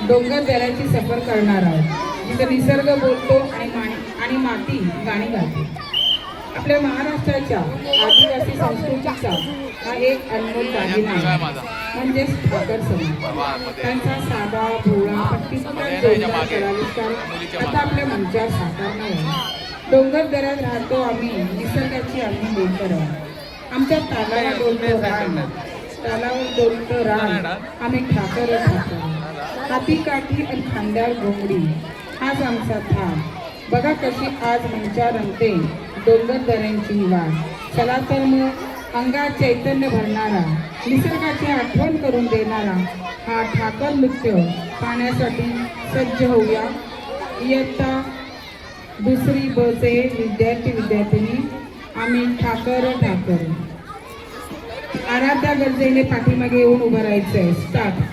डोंगर दऱ्याची सफर करणार आहोत, जिथे निसर्ग बोलतो आणि माती गाणी गाते. आपल्या महाराष्ट्राच्या आदिवासी संस्कृतीचा हा एक अनमोल दागिना आहे, म्हणजेच ठाकर समाज. त्यांचा साधा भोळा पट्टीचा जोरदार कलाविष्कार आता आपल्या मंचावर साकारणार आहे. डोंगर दऱ्यात राहतो आम्ही, निसर्गाची आम्ही बोलतो आहोत. आमच्या तालावर डोलतो रान, तालावर डोलतो रान, आम्ही ठाकर ठाकर. हाती काठी आणि खांद्यावर घोंगडी, हाच आमचा थाट. बघा कशी आज मंचावर रंगते डोंगर दऱ्यांची ही वाट. चला तर मग अंगात चैतन्य भरणारा, निसर्गाची आठवण करून देणारा हा ठाकर नृत्य पाहण्यासाठी सज्ज होऊया. इयत्ता दुसरी बचे विद्यार्थिनी आम्ही ठाकर ठाकर. आराध्या गरजेने पाठीमागे येऊन उभं राहायचंय. स्टार्ट.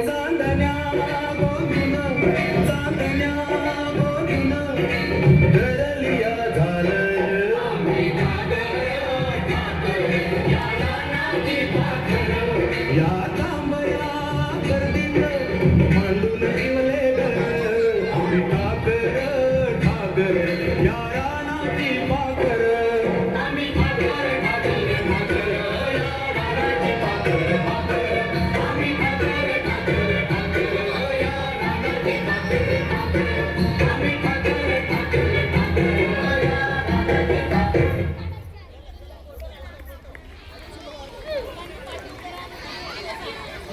चांदण्या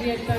इयत्ता